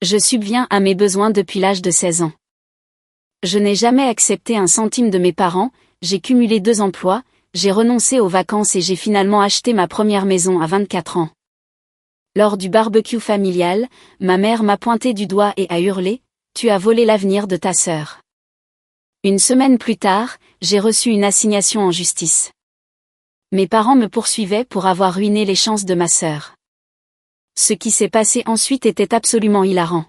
Je subviens à mes besoins depuis l'âge de 16 ans. Je n'ai jamais accepté un centime de mes parents, j'ai cumulé 2 emplois, j'ai renoncé aux vacances et j'ai finalement acheté ma première maison à 24 ans. Lors du barbecue familial, ma mère m'a pointé du doigt et a hurlé « Tu as volé l'avenir de ta sœur ». Une semaine plus tard, j'ai reçu une assignation en justice. Mes parents me poursuivaient pour avoir ruiné les chances de ma sœur. Ce qui s'est passé ensuite était absolument hilarant.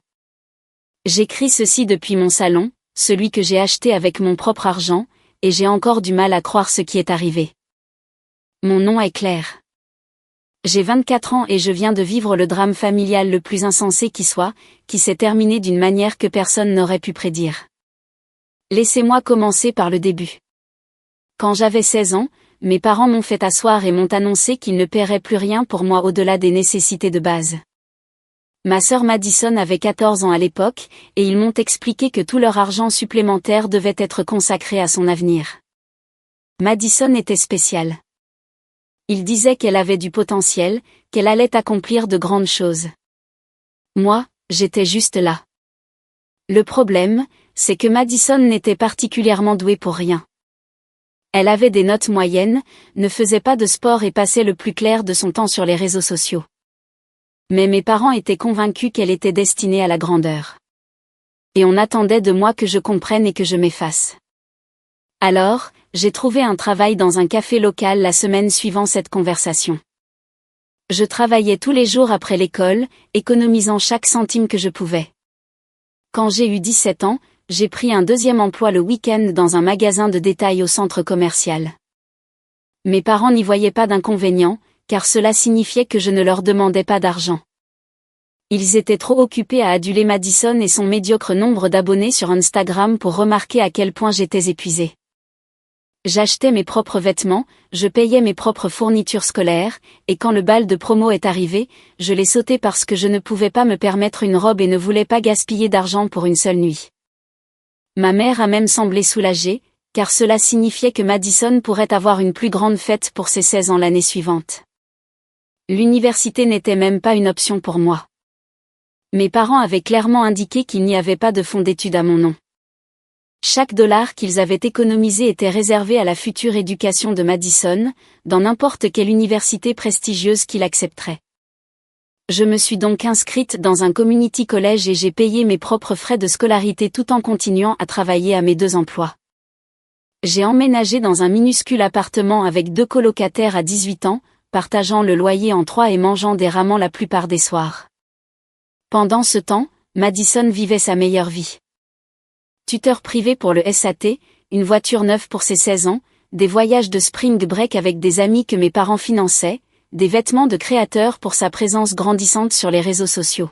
J'écris ceci depuis mon salon, celui que j'ai acheté avec mon propre argent, et j'ai encore du mal à croire ce qui est arrivé. Mon nom est Claire. J'ai 24 ans et je viens de vivre le drame familial le plus insensé qui soit, qui s'est terminé d'une manière que personne n'aurait pu prédire. Laissez-moi commencer par le début. Quand j'avais 16 ans, mes parents m'ont fait asseoir et m'ont annoncé qu'ils ne paieraient plus rien pour moi au-delà des nécessités de base. Ma sœur Madison avait 14 ans à l'époque, et ils m'ont expliqué que tout leur argent supplémentaire devait être consacré à son avenir. Madison était spéciale. Ils disaient qu'elle avait du potentiel, qu'elle allait accomplir de grandes choses. Moi, j'étais juste là. Le problème, c'est que Madison n'était particulièrement douée pour rien. Elle avait des notes moyennes, ne faisait pas de sport et passait le plus clair de son temps sur les réseaux sociaux. Mais mes parents étaient convaincus qu'elle était destinée à la grandeur. Et on attendait de moi que je comprenne et que je m'efface. Alors, j'ai trouvé un travail dans un café local la semaine suivant cette conversation. Je travaillais tous les jours après l'école, économisant chaque centime que je pouvais. Quand j'ai eu 17 ans, j'ai pris un deuxième emploi le week-end dans un magasin de détail au centre commercial. Mes parents n'y voyaient pas d'inconvénient, car cela signifiait que je ne leur demandais pas d'argent. Ils étaient trop occupés à aduler Madison et son médiocre nombre d'abonnés sur Instagram pour remarquer à quel point j'étais épuisée. J'achetais mes propres vêtements, je payais mes propres fournitures scolaires, et quand le bal de promo est arrivé, je l'ai sauté parce que je ne pouvais pas me permettre une robe et ne voulais pas gaspiller d'argent pour une seule nuit. Ma mère a même semblé soulagée, car cela signifiait que Madison pourrait avoir une plus grande fête pour ses 16 ans l'année suivante. L'université n'était même pas une option pour moi. Mes parents avaient clairement indiqué qu'il n'y avait pas de fonds d'études à mon nom. Chaque dollar qu'ils avaient économisé était réservé à la future éducation de Madison, dans n'importe quelle université prestigieuse qu'il accepterait. Je me suis donc inscrite dans un community college et j'ai payé mes propres frais de scolarité tout en continuant à travailler à mes 2 emplois. J'ai emménagé dans un minuscule appartement avec 2 colocataires à 18 ans, partageant le loyer en 3 et mangeant des ramen la plupart des soirs. Pendant ce temps, Madison vivait sa meilleure vie. Tuteur privé pour le SAT, une voiture neuve pour ses 16 ans, des voyages de spring break avec des amis que mes parents finançaient, des vêtements de créateur pour sa présence grandissante sur les réseaux sociaux.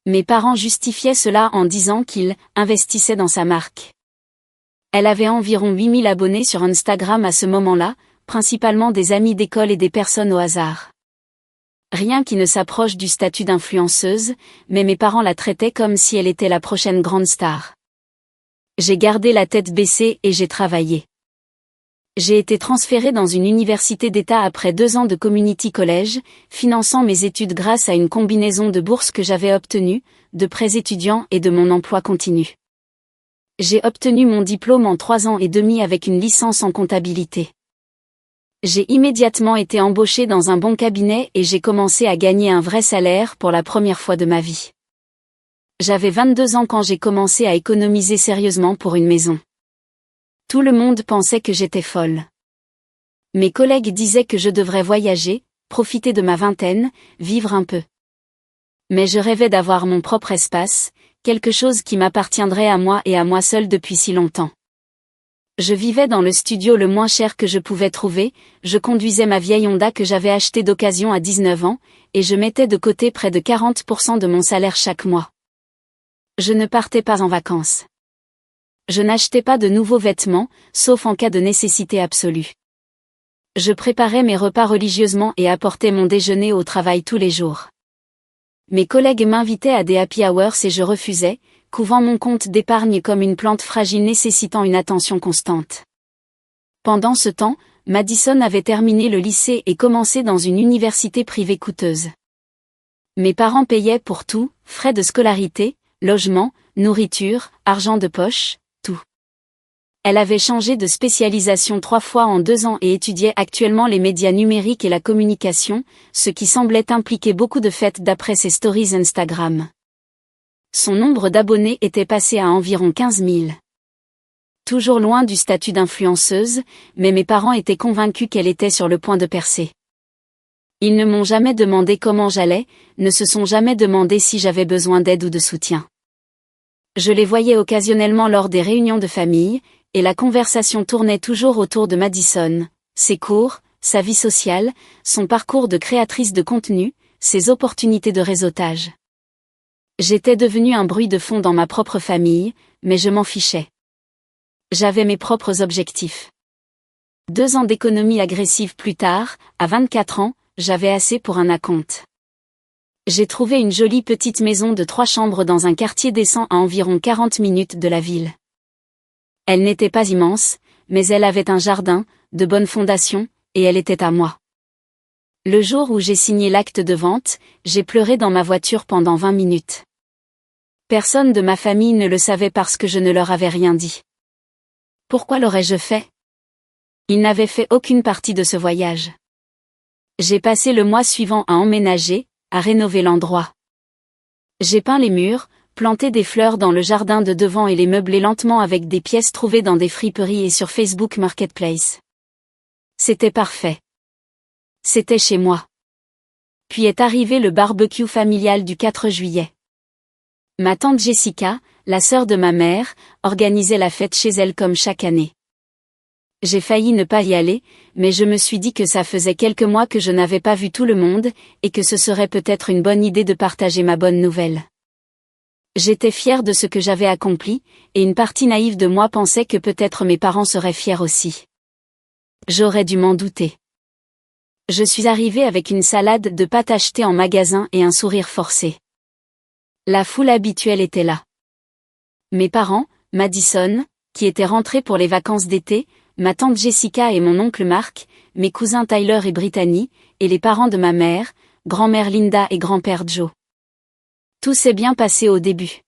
Mes parents justifiaient cela en disant qu'ils investissaient dans sa marque. Elle avait environ 8000 abonnés sur Instagram à ce moment-là, principalement des amis d'école et des personnes au hasard. Rien qui ne s'approche du statut d'influenceuse, mais mes parents la traitaient comme si elle était la prochaine grande star. J'ai gardé la tête baissée et j'ai travaillé. J'ai été transférée dans une université d'État après 2 ans de community college, finançant mes études grâce à une combinaison de bourses que j'avais obtenues, de prêts étudiants et de mon emploi continu. J'ai obtenu mon diplôme en 3 ans et demi avec une licence en comptabilité. J'ai immédiatement été embauchée dans un bon cabinet et j'ai commencé à gagner un vrai salaire pour la première fois de ma vie. J'avais 22 ans quand j'ai commencé à économiser sérieusement pour une maison. Tout le monde pensait que j'étais folle. Mes collègues disaient que je devrais voyager, profiter de ma vingtaine, vivre un peu. Mais je rêvais d'avoir mon propre espace, quelque chose qui m'appartiendrait à moi et à moi seule depuis si longtemps. Je vivais dans le studio le moins cher que je pouvais trouver, je conduisais ma vieille Honda que j'avais achetée d'occasion à 19 ans, et je mettais de côté près de 40% de mon salaire chaque mois. Je ne partais pas en vacances. Je n'achetais pas de nouveaux vêtements, sauf en cas de nécessité absolue. Je préparais mes repas religieusement et apportais mon déjeuner au travail tous les jours. Mes collègues m'invitaient à des happy hours et je refusais, couvant mon compte d'épargne comme une plante fragile nécessitant une attention constante. Pendant ce temps, Madison avait terminé le lycée et commencé dans une université privée coûteuse. Mes parents payaient pour tout, frais de scolarité, logement, nourriture, argent de poche, tout. Elle avait changé de spécialisation 3 fois en 2 ans et étudiait actuellement les médias numériques et la communication, ce qui semblait impliquer beaucoup de fêtes d'après ses stories Instagram. Son nombre d'abonnés était passé à environ 15 000. Toujours loin du statut d'influenceuse, mais mes parents étaient convaincus qu'elle était sur le point de percer. Ils ne m'ont jamais demandé comment j'allais, ne se sont jamais demandé si j'avais besoin d'aide ou de soutien. Je les voyais occasionnellement lors des réunions de famille, et la conversation tournait toujours autour de Madison, ses cours, sa vie sociale, son parcours de créatrice de contenu, ses opportunités de réseautage. J'étais devenue un bruit de fond dans ma propre famille, mais je m'en fichais. J'avais mes propres objectifs. 2 ans d'économie agressive plus tard, à 24 ans, j'avais assez pour un acompte. J'ai trouvé une jolie petite maison de 3 chambres dans un quartier décent à environ 40 minutes de la ville. Elle n'était pas immense, mais elle avait un jardin, de bonnes fondations, et elle était à moi. Le jour où j'ai signé l'acte de vente, j'ai pleuré dans ma voiture pendant 20 minutes. Personne de ma famille ne le savait parce que je ne leur avais rien dit. Pourquoi l'aurais-je fait? Ils n'avaient fait aucune partie de ce voyage. J'ai passé le mois suivant à emménager, à rénover l'endroit. J'ai peint les murs, planté des fleurs dans le jardin de devant et les meublé lentement avec des pièces trouvées dans des friperies et sur Facebook Marketplace. C'était parfait. C'était chez moi. Puis est arrivé le barbecue familial du 4 juillet. Ma tante Jessica, la sœur de ma mère, organisait la fête chez elle comme chaque année. J'ai failli ne pas y aller, mais je me suis dit que ça faisait quelques mois que je n'avais pas vu tout le monde, et que ce serait peut-être une bonne idée de partager ma bonne nouvelle. J'étais fière de ce que j'avais accompli, et une partie naïve de moi pensait que peut-être mes parents seraient fiers aussi. J'aurais dû m'en douter. Je suis arrivée avec une salade de pâtes achetée en magasin et un sourire forcé. La foule habituelle était là. Mes parents, Madison, qui étaient rentrés pour les vacances d'été, ma tante Jessica et mon oncle Mark, mes cousins Tyler et Brittany, et les parents de ma mère, grand-mère Linda et grand-père Joe. Tout s'est bien passé au début.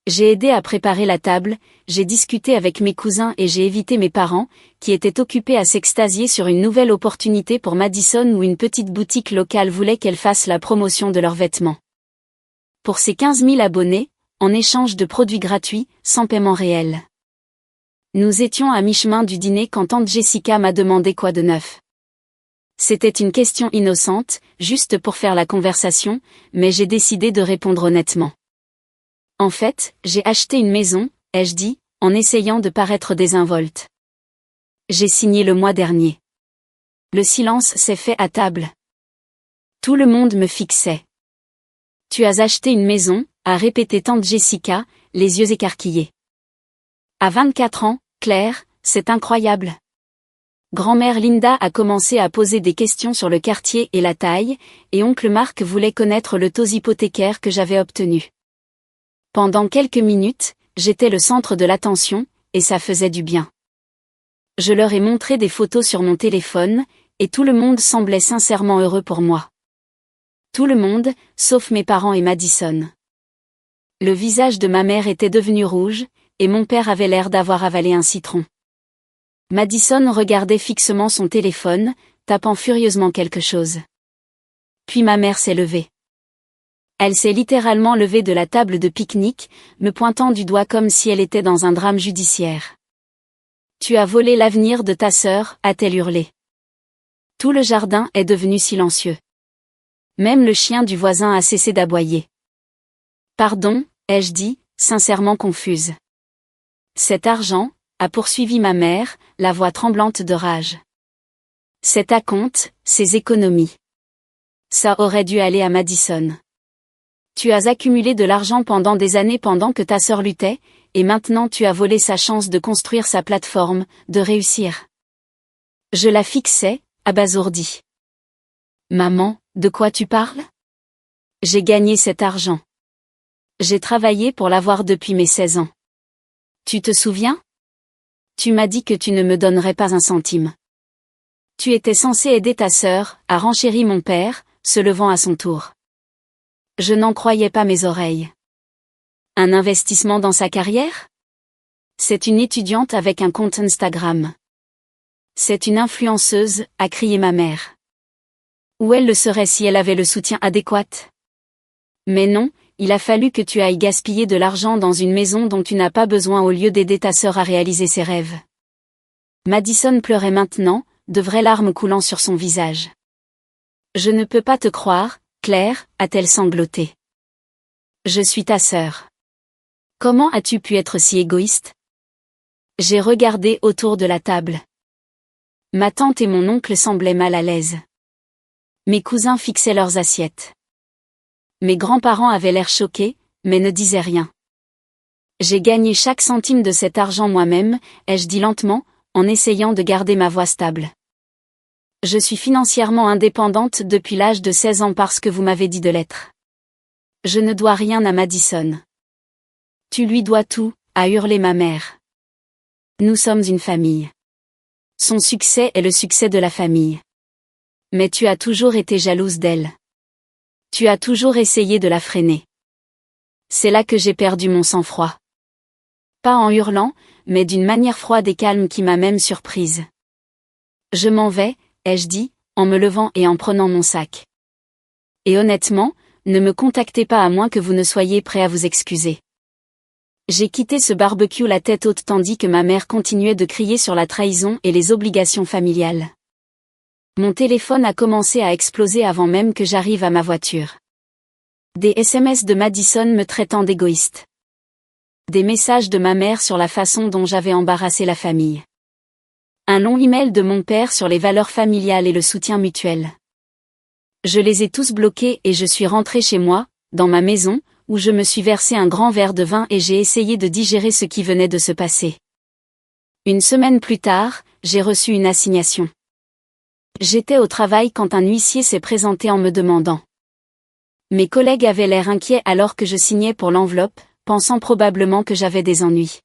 J'ai aidé à préparer la table, j'ai discuté avec mes cousins et j'ai évité mes parents, qui étaient occupés à s'extasier sur une nouvelle opportunité pour Madison où une petite boutique locale voulait qu'elle fasse la promotion de leurs vêtements. Pour ses 15 000 abonnés, en échange de produits gratuits, sans paiement réel. Nous étions à mi-chemin du dîner quand tante Jessica m'a demandé quoi de neuf. C'était une question innocente, juste pour faire la conversation, mais j'ai décidé de répondre honnêtement. En fait, j'ai acheté une maison, ai-je dit, en essayant de paraître désinvolte. J'ai signé le mois dernier. Le silence s'est fait à table. Tout le monde me fixait. Tu as acheté une maison, a répété tante Jessica, les yeux écarquillés. À 24 ans, Claire, c'est incroyable. Grand-mère Linda a commencé à poser des questions sur le quartier et la taille, et oncle Mark voulait connaître le taux hypothécaire que j'avais obtenu. Pendant quelques minutes, j'étais le centre de l'attention, et ça faisait du bien. Je leur ai montré des photos sur mon téléphone, et tout le monde semblait sincèrement heureux pour moi. Tout le monde, sauf mes parents et Madison. Le visage de ma mère était devenu rouge, et mon père avait l'air d'avoir avalé un citron. Madison regardait fixement son téléphone, tapant furieusement quelque chose. Puis ma mère s'est levée. Elle s'est littéralement levée de la table de pique-nique, me pointant du doigt comme si elle était dans un drame judiciaire. « Tu as volé l'avenir de ta sœur », a-t-elle hurlé. Tout le jardin est devenu silencieux. Même le chien du voisin a cessé d'aboyer. « Pardon », ai-je dit, sincèrement confuse. « Cet argent », a poursuivi ma mère, la voix tremblante de rage. « Cet acompte, ces économies. Ça aurait dû aller à Madison. Tu as accumulé de l'argent pendant des années pendant que ta sœur luttait, et maintenant tu as volé sa chance de construire sa plateforme, de réussir. » Je la fixais, abasourdie. « Maman, de quoi tu parles ? J'ai gagné cet argent. J'ai travaillé pour l'avoir depuis mes 16 ans. Tu te souviens ? Tu m'as dit que tu ne me donnerais pas un centime. Tu étais censé aider ta sœur, a renchéri mon père, se levant à son tour. Je n'en croyais pas mes oreilles. Un investissement dans sa carrière? C'est une étudiante avec un compte Instagram. C'est une influenceuse, a crié ma mère. Ou elle le serait si elle avait le soutien adéquat. Mais non, il a fallu que tu ailles gaspiller de l'argent dans une maison dont tu n'as pas besoin au lieu d'aider ta sœur à réaliser ses rêves. Madison pleurait maintenant, de vraies larmes coulant sur son visage. Je ne peux pas te croire, Claire, a-t-elle sangloté. Je suis ta sœur. Comment as-tu pu être si égoïste? J'ai regardé autour de la table. Ma tante et mon oncle semblaient mal à l'aise. Mes cousins fixaient leurs assiettes. Mes grands-parents avaient l'air choqués, mais ne disaient rien. J'ai gagné chaque centime de cet argent moi-même, ai-je dit lentement, en essayant de garder ma voix stable. Je suis financièrement indépendante depuis l'âge de 16 ans parce que vous m'avez dit de l'être. Je ne dois rien à Madison. Tu lui dois tout, a hurlé ma mère. Nous sommes une famille. Son succès est le succès de la famille. Mais tu as toujours été jalouse d'elle. Tu as toujours essayé de la freiner. C'est là que j'ai perdu mon sang-froid. Pas en hurlant, mais d'une manière froide et calme qui m'a même surprise. Je m'en vais, ai-je dit, en me levant et en prenant mon sac. Et honnêtement, ne me contactez pas à moins que vous ne soyez prêt à vous excuser. J'ai quitté ce barbecue la tête haute tandis que ma mère continuait de crier sur la trahison et les obligations familiales. Mon téléphone a commencé à exploser avant même que j'arrive à ma voiture. Des SMS de Madison me traitant d'égoïste. Des messages de ma mère sur la façon dont j'avais embarrassé la famille. Un long email de mon père sur les valeurs familiales et le soutien mutuel. Je les ai tous bloqués et je suis rentrée chez moi, dans ma maison, où je me suis versé un grand verre de vin et j'ai essayé de digérer ce qui venait de se passer. Une semaine plus tard, j'ai reçu une assignation. J'étais au travail quand un huissier s'est présenté en me demandant. Mes collègues avaient l'air inquiets alors que je signais pour l'enveloppe, pensant probablement que j'avais des ennuis.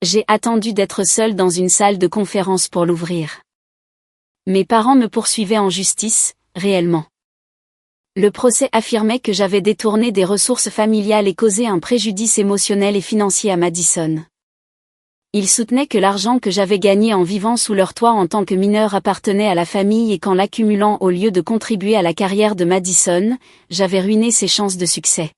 J'ai attendu d'être seule dans une salle de conférence pour l'ouvrir. Mes parents me poursuivaient en justice, réellement. Le procès affirmait que j'avais détourné des ressources familiales et causé un préjudice émotionnel et financier à Madison. Il soutenait que l'argent que j'avais gagné en vivant sous leur toit en tant que mineure appartenait à la famille et qu'en l'accumulant au lieu de contribuer à la carrière de Madison, j'avais ruiné ses chances de succès.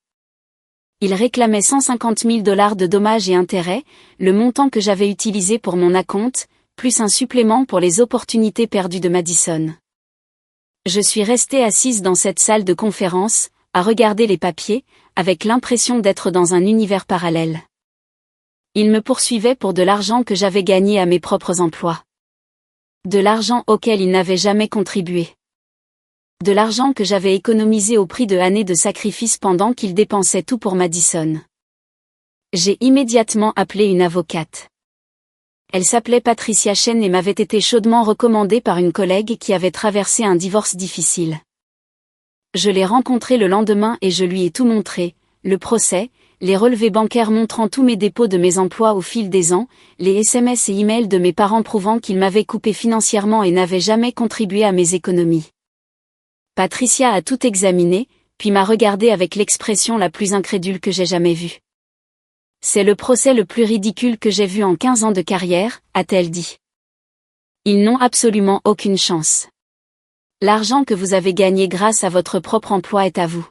Il réclamait 150 000 $ de dommages et intérêts, le montant que j'avais utilisé pour mon acompte, plus un supplément pour les opportunités perdues de Madison. Je suis restée assise dans cette salle de conférence, à regarder les papiers, avec l'impression d'être dans un univers parallèle. Il me poursuivait pour de l'argent que j'avais gagné à mes propres emplois. De l'argent auquel il n'avait jamais contribué. De l'argent que j'avais économisé au prix de années de sacrifices pendant qu'il dépensait tout pour Madison. J'ai immédiatement appelé une avocate. Elle s'appelait Patricia Chen et m'avait été chaudement recommandée par une collègue qui avait traversé un divorce difficile. Je l'ai rencontrée le lendemain et je lui ai tout montré, le procès, les relevés bancaires montrant tous mes dépôts de mes emplois au fil des ans, les SMS et emails de mes parents prouvant qu'ils m'avaient coupé financièrement et n'avaient jamais contribué à mes économies. Patricia a tout examiné, puis m'a regardé avec l'expression la plus incrédule que j'ai jamais vue. C'est le procès le plus ridicule que j'ai vu en 15 ans de carrière, a-t-elle dit. Ils n'ont absolument aucune chance. L'argent que vous avez gagné grâce à votre propre emploi est à vous.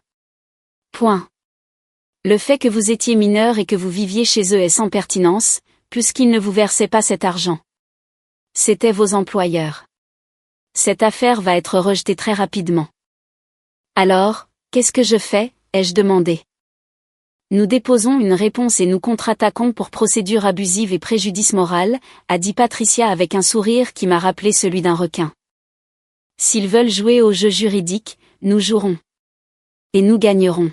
Point. Le fait que vous étiez mineur et que vous viviez chez eux est sans pertinence, puisqu'ils ne vous versaient pas cet argent. C'étaient vos employeurs. Cette affaire va être rejetée très rapidement. Alors, qu'est-ce que je fais, ai-je demandé. Nous déposons une réponse et nous contre-attaquons pour procédure abusive et préjudice moral, a dit Patricia avec un sourire qui m'a rappelé celui d'un requin. S'ils veulent jouer au jeu juridique, nous jouerons. Et nous gagnerons.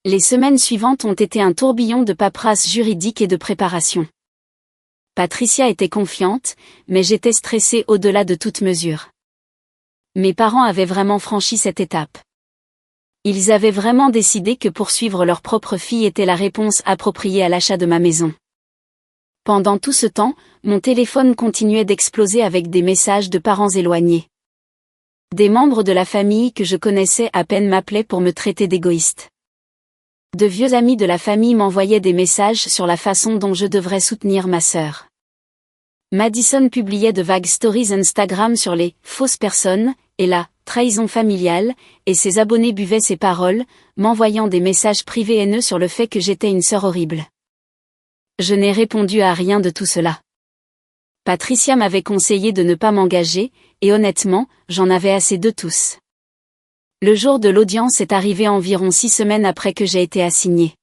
Les semaines suivantes ont été un tourbillon de paperasse juridique et de préparation. Patricia était confiante, mais j'étais stressée au-delà de toute mesure. Mes parents avaient vraiment franchi cette étape. Ils avaient vraiment décidé que poursuivre leur propre fille était la réponse appropriée à l'achat de ma maison. Pendant tout ce temps, mon téléphone continuait d'exploser avec des messages de parents éloignés. Des membres de la famille que je connaissais à peine m'appelaient pour me traiter d'égoïste. De vieux amis de la famille m'envoyaient des messages sur la façon dont je devrais soutenir ma sœur. Madison publiait de vagues stories Instagram sur les « fausses personnes » et la « trahison familiale », et ses abonnés buvaient ses paroles, m'envoyant des messages privés haineux sur le fait que j'étais une sœur horrible. Je n'ai répondu à rien de tout cela. Patricia m'avait conseillé de ne pas m'engager, et honnêtement, j'en avais assez de tous. Le jour de l'audience est arrivé environ 6 semaines après que j'ai été assignée.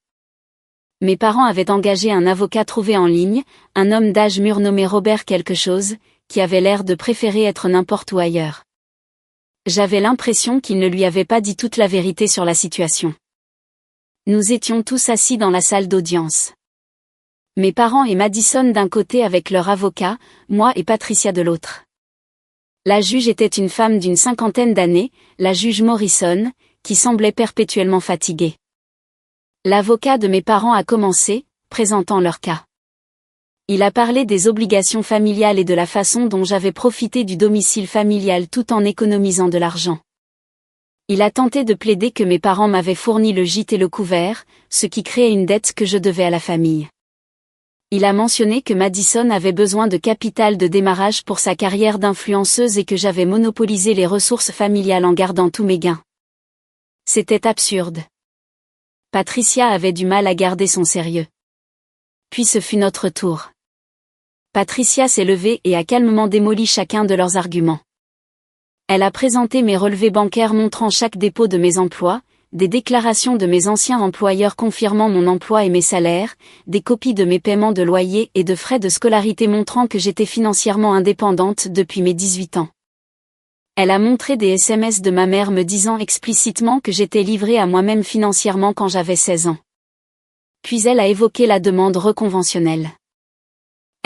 Mes parents avaient engagé un avocat trouvé en ligne, un homme d'âge mûr nommé Robert quelque chose, qui avait l'air de préférer être n'importe où ailleurs. J'avais l'impression qu'il ne lui avait pas dit toute la vérité sur la situation. Nous étions tous assis dans la salle d'audience. Mes parents et Madison d'un côté avec leur avocat, moi et Patricia de l'autre. La juge était une femme d'une 50aine d'années, la juge Morrison, qui semblait perpétuellement fatiguée. L'avocat de mes parents a commencé, présentant leur cas. Il a parlé des obligations familiales et de la façon dont j'avais profité du domicile familial tout en économisant de l'argent. Il a tenté de plaider que mes parents m'avaient fourni le gîte et le couvert, ce qui créait une dette que je devais à la famille. Il a mentionné que Madison avait besoin de capital de démarrage pour sa carrière d'influenceuse et que j'avais monopolisé les ressources familiales en gardant tous mes gains. C'était absurde. Patricia avait du mal à garder son sérieux. Puis ce fut notre tour. Patricia s'est levée et a calmement démoli chacun de leurs arguments. Elle a présenté mes relevés bancaires montrant chaque dépôt de mes emplois, des déclarations de mes anciens employeurs confirmant mon emploi et mes salaires, des copies de mes paiements de loyer et de frais de scolarité montrant que j'étais financièrement indépendante depuis mes 18 ans. Elle a montré des SMS de ma mère me disant explicitement que j'étais livrée à moi-même financièrement quand j'avais 16 ans. Puis elle a évoqué la demande reconventionnelle.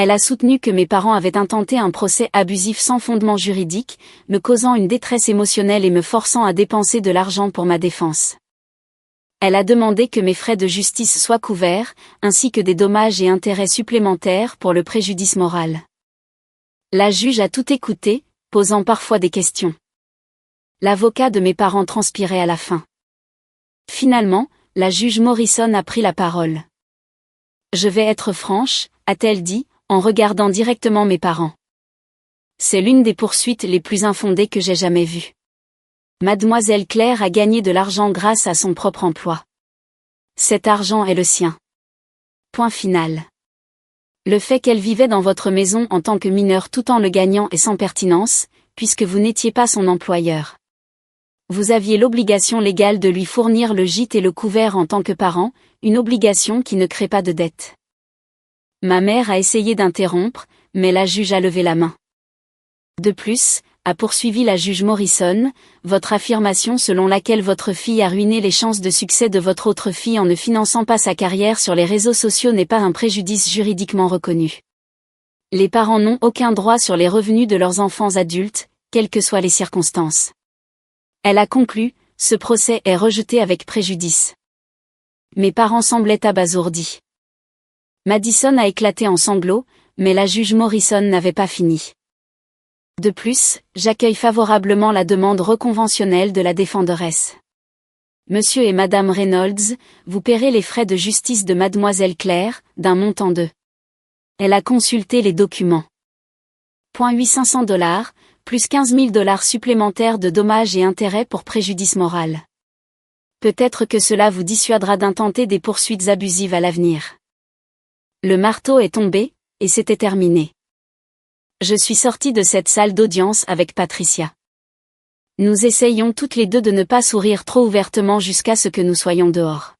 Elle a soutenu que mes parents avaient intenté un procès abusif sans fondement juridique, me causant une détresse émotionnelle et me forçant à dépenser de l'argent pour ma défense. Elle a demandé que mes frais de justice soient couverts, ainsi que des dommages et intérêts supplémentaires pour le préjudice moral. La juge a tout écouté, posant parfois des questions. L'avocat de mes parents transpirait à la fin. Finalement, la juge Morrison a pris la parole. « Je vais être franche », a-t-elle dit, en regardant directement mes parents. C'est l'une des poursuites les plus infondées que j'ai jamais vues. Mademoiselle Claire a gagné de l'argent grâce à son propre emploi. Cet argent est le sien. Point final. Le fait qu'elle vivait dans votre maison en tant que mineure tout en le gagnant est sans pertinence, puisque vous n'étiez pas son employeur. Vous aviez l'obligation légale de lui fournir le gîte et le couvert en tant que parent, une obligation qui ne crée pas de dette. Ma mère a essayé d'interrompre, mais la juge a levé la main. De plus, a poursuivi la juge Morrison, votre affirmation selon laquelle votre fille a ruiné les chances de succès de votre autre fille en ne finançant pas sa carrière sur les réseaux sociaux n'est pas un préjudice juridiquement reconnu. Les parents n'ont aucun droit sur les revenus de leurs enfants adultes, quelles que soient les circonstances. Elle a conclu, ce procès est rejeté avec préjudice. Mes parents semblaient abasourdis. Madison a éclaté en sanglots, mais la juge Morrison n'avait pas fini. De plus, j'accueille favorablement la demande reconventionnelle de la défenderesse. Monsieur et Madame Reynolds, vous paierez les frais de justice de Mademoiselle Claire, d'un montant de. Elle a consulté les documents. $800, plus $15 000 supplémentaires de dommages et intérêts pour préjudice moral. Peut-être que cela vous dissuadera d'intenter des poursuites abusives à l'avenir. Le marteau est tombé, et c'était terminé. Je suis sortie de cette salle d'audience avec Patricia. Nous essayions toutes les deux de ne pas sourire trop ouvertement jusqu'à ce que nous soyons dehors.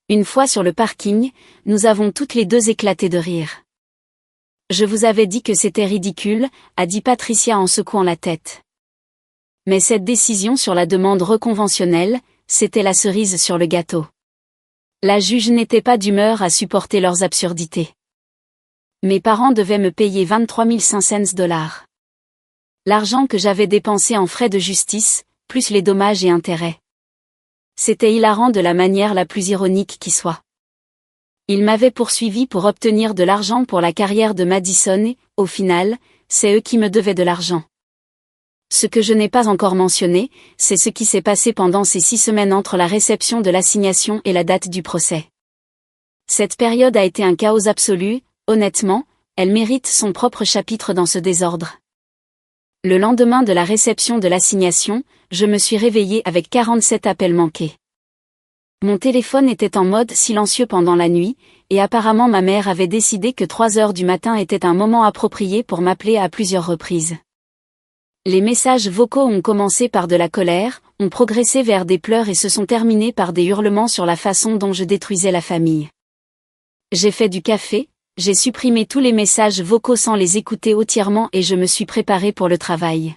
Une fois sur le parking, nous avons toutes les deux éclaté de rire. Je vous avais dit que c'était ridicule, a dit Patricia en secouant la tête. Mais cette décision sur la demande reconventionnelle, c'était la cerise sur le gâteau. La juge n'était pas d'humeur à supporter leurs absurdités. Mes parents devaient me payer $23 500. L'argent que j'avais dépensé en frais de justice, plus les dommages et intérêts. C'était hilarant de la manière la plus ironique qui soit. Ils m'avaient poursuivi pour obtenir de l'argent pour la carrière de Madison et, au final, c'est eux qui me devaient de l'argent. Ce que je n'ai pas encore mentionné, c'est ce qui s'est passé pendant ces 6 semaines entre la réception de l'assignation et la date du procès. Cette période a été un chaos absolu, honnêtement, elle mérite son propre chapitre dans ce désordre. Le lendemain de la réception de l'assignation, je me suis réveillée avec 47 appels manqués. Mon téléphone était en mode silencieux pendant la nuit, et apparemment ma mère avait décidé que 3 heures du matin était un moment approprié pour m'appeler à plusieurs reprises. Les messages vocaux ont commencé par de la colère, ont progressé vers des pleurs et se sont terminés par des hurlements sur la façon dont je détruisais la famille. J'ai fait du café, j'ai supprimé tous les messages vocaux sans les écouter entièrement et je me suis préparée pour le travail.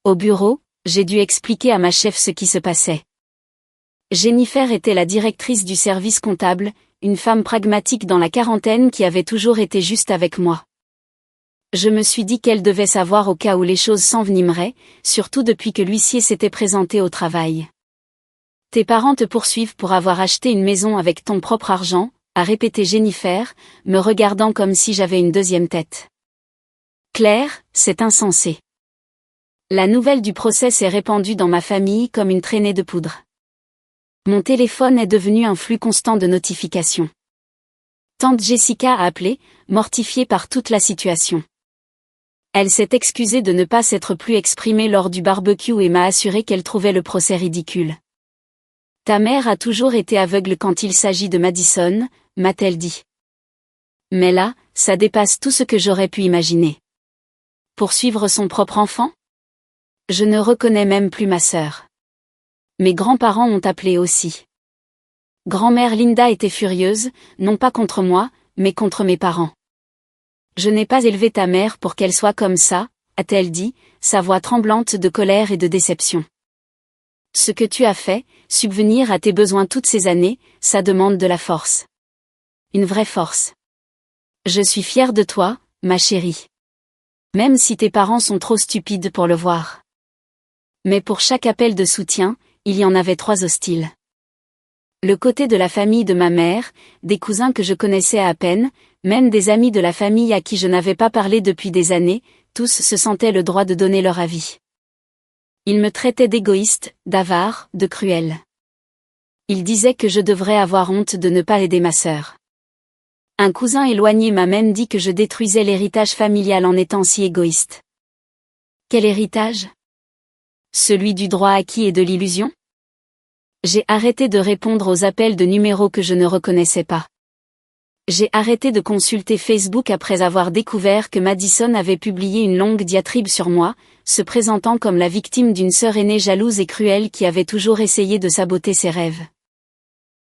Au bureau, j'ai dû expliquer à ma chef ce qui se passait. Jennifer était la directrice du service comptable, une femme pragmatique dans la quarantaine qui avait toujours été juste avec moi. Je me suis dit qu'elle devait savoir au cas où les choses s'envenimeraient, surtout depuis que l'huissier s'était présenté au travail. Tes parents te poursuivent pour avoir acheté une maison avec ton propre argent, a répété Jennifer, me regardant comme si j'avais une deuxième tête. Claire, c'est insensé. La nouvelle du procès s'est répandue dans ma famille comme une traînée de poudre. Mon téléphone est devenu un flux constant de notifications. Tante Jessica a appelé, mortifiée par toute la situation. Elle s'est excusée de ne pas s'être plus exprimée lors du barbecue et m'a assuré qu'elle trouvait le procès ridicule. Ta mère a toujours été aveugle quand il s'agit de Madison, m'a-t-elle dit. Mais là, ça dépasse tout ce que j'aurais pu imaginer. Poursuivre son propre enfant ? Je ne reconnais même plus ma sœur. Mes grands-parents ont appelé aussi. Grand-mère Linda était furieuse, non pas contre moi, mais contre mes parents. Je n'ai pas élevé ta mère pour qu'elle soit comme ça, a-t-elle dit, sa voix tremblante de colère et de déception. Ce que tu as fait, subvenir à tes besoins toutes ces années, ça demande de la force. Une vraie force. Je suis fière de toi, ma chérie. Même si tes parents sont trop stupides pour le voir. Mais pour chaque appel de soutien, il y en avait 3 hostiles. Le côté de la famille de ma mère, des cousins que je connaissais à peine, même des amis de la famille à qui je n'avais pas parlé depuis des années, tous se sentaient le droit de donner leur avis. Ils me traitaient d'égoïste, d'avare, de cruel. Ils disaient que je devrais avoir honte de ne pas aider ma sœur. Un cousin éloigné m'a même dit que je détruisais l'héritage familial en étant si égoïste. Quel héritage ? Celui du droit acquis et de l'illusion ? J'ai arrêté de répondre aux appels de numéros que je ne reconnaissais pas. J'ai arrêté de consulter Facebook après avoir découvert que Madison avait publié une longue diatribe sur moi, se présentant comme la victime d'une sœur aînée jalouse et cruelle qui avait toujours essayé de saboter ses rêves.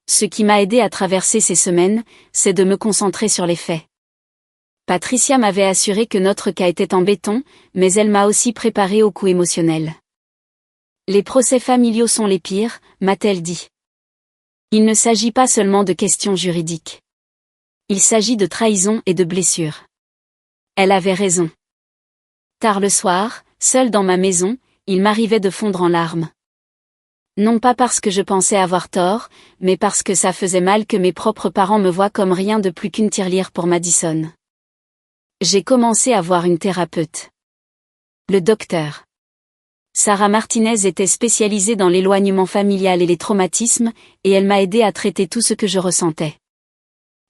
Ce qui m'a aidé à traverser ces semaines, c'est de me concentrer sur les faits. Patricia m'avait assuré que notre cas était en béton, mais elle m'a aussi préparé au coup émotionnel. Les procès familiaux sont les pires, m'a-t-elle dit. Il ne s'agit pas seulement de questions juridiques. Il s'agit de trahison et de blessures. Elle avait raison. Tard le soir, seule dans ma maison, il m'arrivait de fondre en larmes. Non pas parce que je pensais avoir tort, mais parce que ça faisait mal que mes propres parents me voient comme rien de plus qu'une tirelire pour Madison. J'ai commencé à voir une thérapeute. Le docteur Sarah Martinez était spécialisée dans l'éloignement familial et les traumatismes, et elle m'a aidé à traiter tout ce que je ressentais.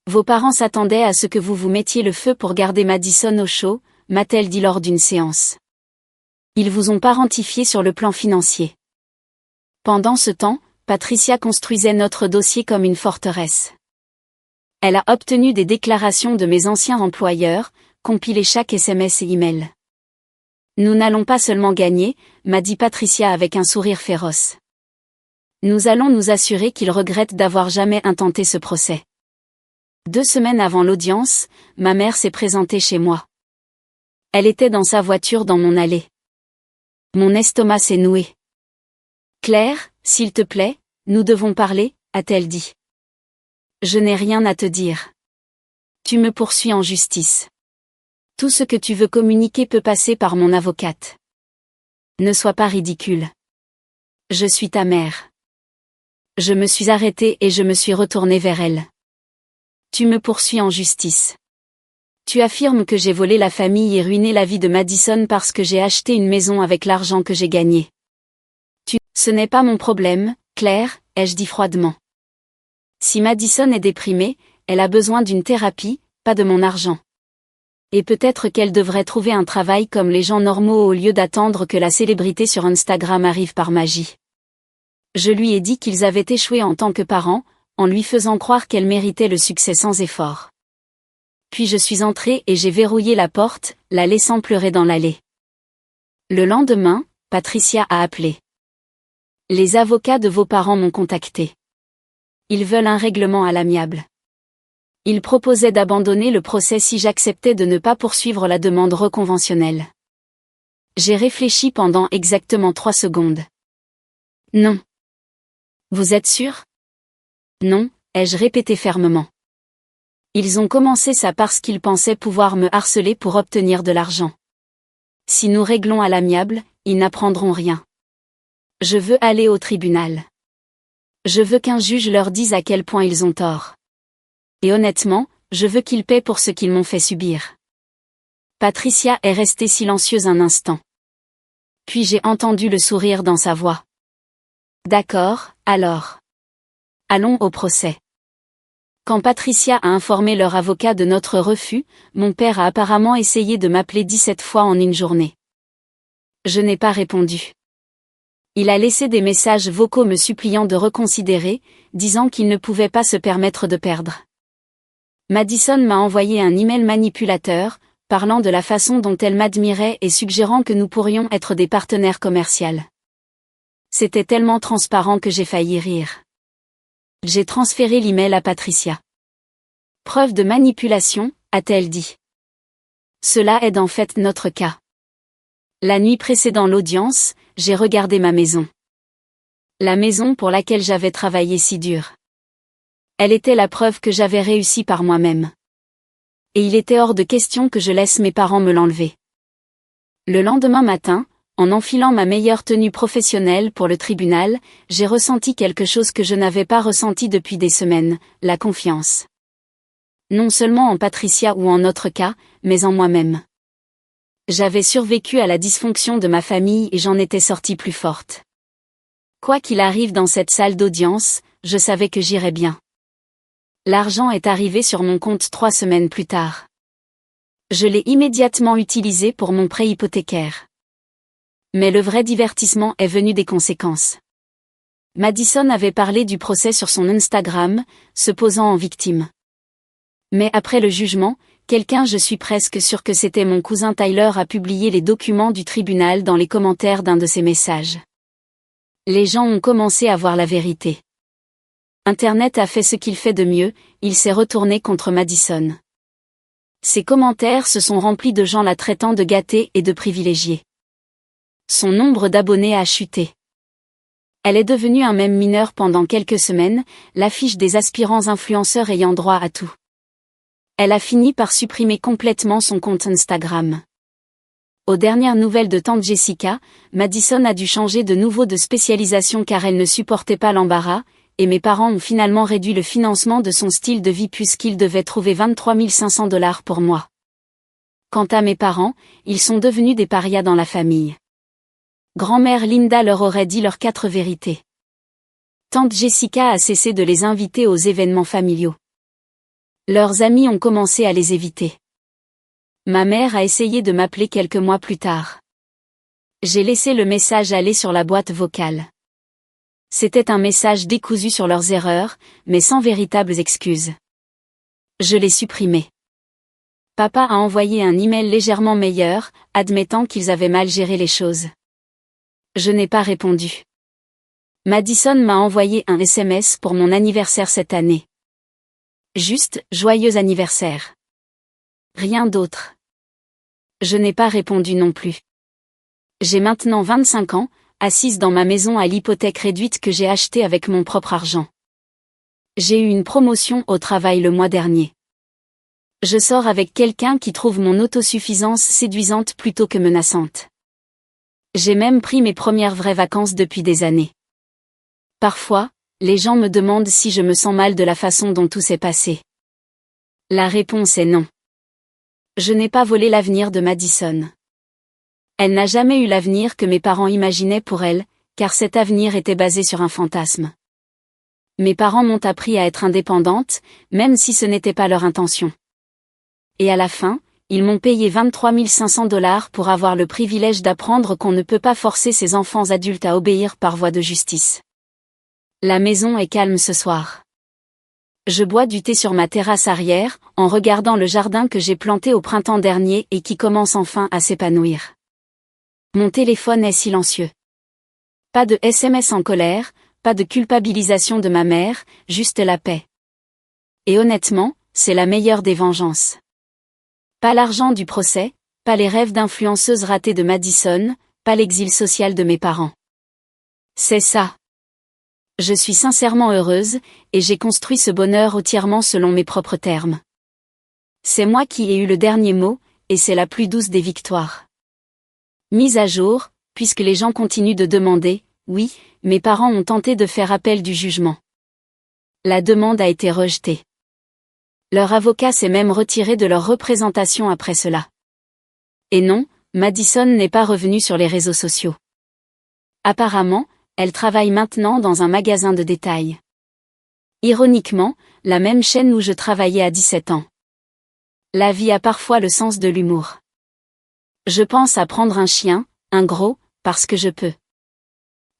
Vos parents s'attendaient à ce que vous vous mettiez le feu pour garder Madison au chaud, m'a-t-elle dit lors d'une séance. Ils vous ont parentifié sur le plan financier. Pendant ce temps, Patricia construisait notre dossier comme une forteresse. Elle a obtenu des déclarations de mes anciens employeurs, compilé chaque SMS et email. Nous n'allons pas seulement gagner, m'a dit Patricia avec un sourire féroce. Nous allons nous assurer qu'ils regrettent d'avoir jamais intenté ce procès. 2 semaines avant l'audience, ma mère s'est présentée chez moi. Elle était dans sa voiture dans mon allée. Mon estomac s'est noué. Claire, s'il te plaît, nous devons parler, a-t-elle dit. Je n'ai rien à te dire. Tu me poursuis en justice. Tout ce que tu veux communiquer peut passer par mon avocate. Ne sois pas ridicule. Je suis ta mère. Je me suis arrêtée et je me suis retournée vers elle. Tu me poursuis en justice. Tu affirmes que j'ai volé la famille et ruiné la vie de Madison parce que j'ai acheté une maison avec l'argent que j'ai gagné. Ce n'est pas mon problème, Claire, ai-je dit froidement. Si Madison est déprimée, elle a besoin d'une thérapie, pas de mon argent. Et peut-être qu'elle devrait trouver un travail comme les gens normaux au lieu d'attendre que la célébrité sur Instagram arrive par magie. Je lui ai dit qu'ils avaient échoué en tant que parents, en lui faisant croire qu'elle méritait le succès sans effort. Puis je suis entrée et j'ai verrouillé la porte, la laissant pleurer dans l'allée. Le lendemain, Patricia a appelé. Les avocats de vos parents m'ont contacté. Ils veulent un règlement à l'amiable. Ils proposaient d'abandonner le procès si j'acceptais de ne pas poursuivre la demande reconventionnelle. J'ai réfléchi pendant exactement 3 secondes. Non. Vous êtes sûr? Non, ai-je répété fermement. Ils ont commencé ça parce qu'ils pensaient pouvoir me harceler pour obtenir de l'argent. Si nous réglons à l'amiable, ils n'apprendront rien. Je veux aller au tribunal. Je veux qu'un juge leur dise à quel point ils ont tort. Et honnêtement, je veux qu'ils paient pour ce qu'ils m'ont fait subir. Patricia est restée silencieuse un instant. Puis j'ai entendu le sourire dans sa voix. D'accord, alors. Allons au procès. Quand Patricia a informé leur avocat de notre refus, mon père a apparemment essayé de m'appeler 17 fois en une journée. Je n'ai pas répondu. Il a laissé des messages vocaux me suppliant de reconsidérer, disant qu'il ne pouvait pas se permettre de perdre. Madison m'a envoyé un email manipulateur, parlant de la façon dont elle m'admirait et suggérant que nous pourrions être des partenaires commerciaux. C'était tellement transparent que j'ai failli rire. J'ai transféré l'email à Patricia. Preuve de manipulation, a-t-elle dit. Cela est en fait notre cas. La nuit précédant l'audience, j'ai regardé ma maison. La maison pour laquelle j'avais travaillé si dur. Elle était la preuve que j'avais réussi par moi-même. Et il était hors de question que je laisse mes parents me l'enlever. Le lendemain matin, en enfilant ma meilleure tenue professionnelle pour le tribunal, j'ai ressenti quelque chose que je n'avais pas ressenti depuis des semaines, la confiance. Non seulement en Patricia ou en notre cas, mais en moi-même. J'avais survécu à la dysfonction de ma famille et j'en étais sortie plus forte. Quoi qu'il arrive dans cette salle d'audience, je savais que j'irais bien. L'argent est arrivé sur mon compte 3 semaines plus tard. Je l'ai immédiatement utilisé pour mon prêt hypothécaire. Mais le vrai divertissement est venu des conséquences. Madison avait parlé du procès sur son Instagram, se posant en victime. Mais après le jugement, je suis presque sûr que c'était mon cousin Tyler a publié les documents du tribunal dans les commentaires d'un de ses messages. Les gens ont commencé à voir la vérité. Internet a fait ce qu'il fait de mieux, il s'est retourné contre Madison. Ses commentaires se sont remplis de gens la traitant de gâtée et de privilégiée. Son nombre d'abonnés a chuté. Elle est devenue un mème mineur pendant quelques semaines, l'affiche des aspirants influenceurs ayant droit à tout. Elle a fini par supprimer complètement son compte Instagram. Aux dernières nouvelles de tante Jessica, Madison a dû changer de nouveau de spécialisation car elle ne supportait pas l'embarras, et mes parents ont finalement réduit le financement de son style de vie puisqu'ils devaient trouver 23 500 $ pour moi. Quant à mes parents, ils sont devenus des parias dans la famille. Grand-mère Linda leur aurait dit leurs 4 vérités. Tante Jessica a cessé de les inviter aux événements familiaux. Leurs amis ont commencé à les éviter. Ma mère a essayé de m'appeler quelques mois plus tard. J'ai laissé le message aller sur la boîte vocale. C'était un message décousu sur leurs erreurs, mais sans véritables excuses. Je l'ai supprimé. Papa a envoyé un email légèrement meilleur, admettant qu'ils avaient mal géré les choses. Je n'ai pas répondu. Madison m'a envoyé un SMS pour mon anniversaire cette année. Juste, joyeux anniversaire. Rien d'autre. Je n'ai pas répondu non plus. J'ai maintenant 25 ans, assise dans ma maison à l'hypothèque réduite que j'ai achetée avec mon propre argent. J'ai eu une promotion au travail le mois dernier. Je sors avec quelqu'un qui trouve mon autosuffisance séduisante plutôt que menaçante. J'ai même pris mes premières vraies vacances depuis des années. Parfois, les gens me demandent si je me sens mal de la façon dont tout s'est passé. La réponse est non. Je n'ai pas volé l'avenir de Madison. Elle n'a jamais eu l'avenir que mes parents imaginaient pour elle, car cet avenir était basé sur un fantasme. Mes parents m'ont appris à être indépendante, même si ce n'était pas leur intention. Et à la fin, ils m'ont payé 23 500 $ pour avoir le privilège d'apprendre qu'on ne peut pas forcer ses enfants adultes à obéir par voie de justice. La maison est calme ce soir. Je bois du thé sur ma terrasse arrière, en regardant le jardin que j'ai planté au printemps dernier et qui commence enfin à s'épanouir. Mon téléphone est silencieux. Pas de SMS en colère, pas de culpabilisation de ma mère, juste la paix. Et honnêtement, c'est la meilleure des vengeances. Pas l'argent du procès, pas les rêves d'influenceuse ratée de Madison, pas l'exil social de mes parents. C'est ça. Je suis sincèrement heureuse, et j'ai construit ce bonheur entièrement selon mes propres termes. C'est moi qui ai eu le dernier mot, et c'est la plus douce des victoires. Mise à jour, puisque les gens continuent de demander, oui, mes parents ont tenté de faire appel du jugement. La demande a été rejetée. Leur avocat s'est même retiré de leur représentation après cela. Et non, Madison n'est pas revenue sur les réseaux sociaux. Apparemment, elle travaille maintenant dans un magasin de détail. Ironiquement, la même chaîne où je travaillais à 17 ans. La vie a parfois le sens de l'humour. Je pense à prendre un chien, un gros, parce que je peux.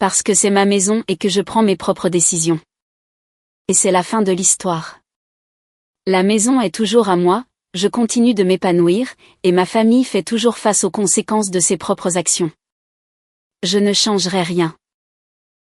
Parce que c'est ma maison et que je prends mes propres décisions. Et c'est la fin de l'histoire. La maison est toujours à moi, je continue de m'épanouir, et ma famille fait toujours face aux conséquences de ses propres actions. Je ne changerai rien.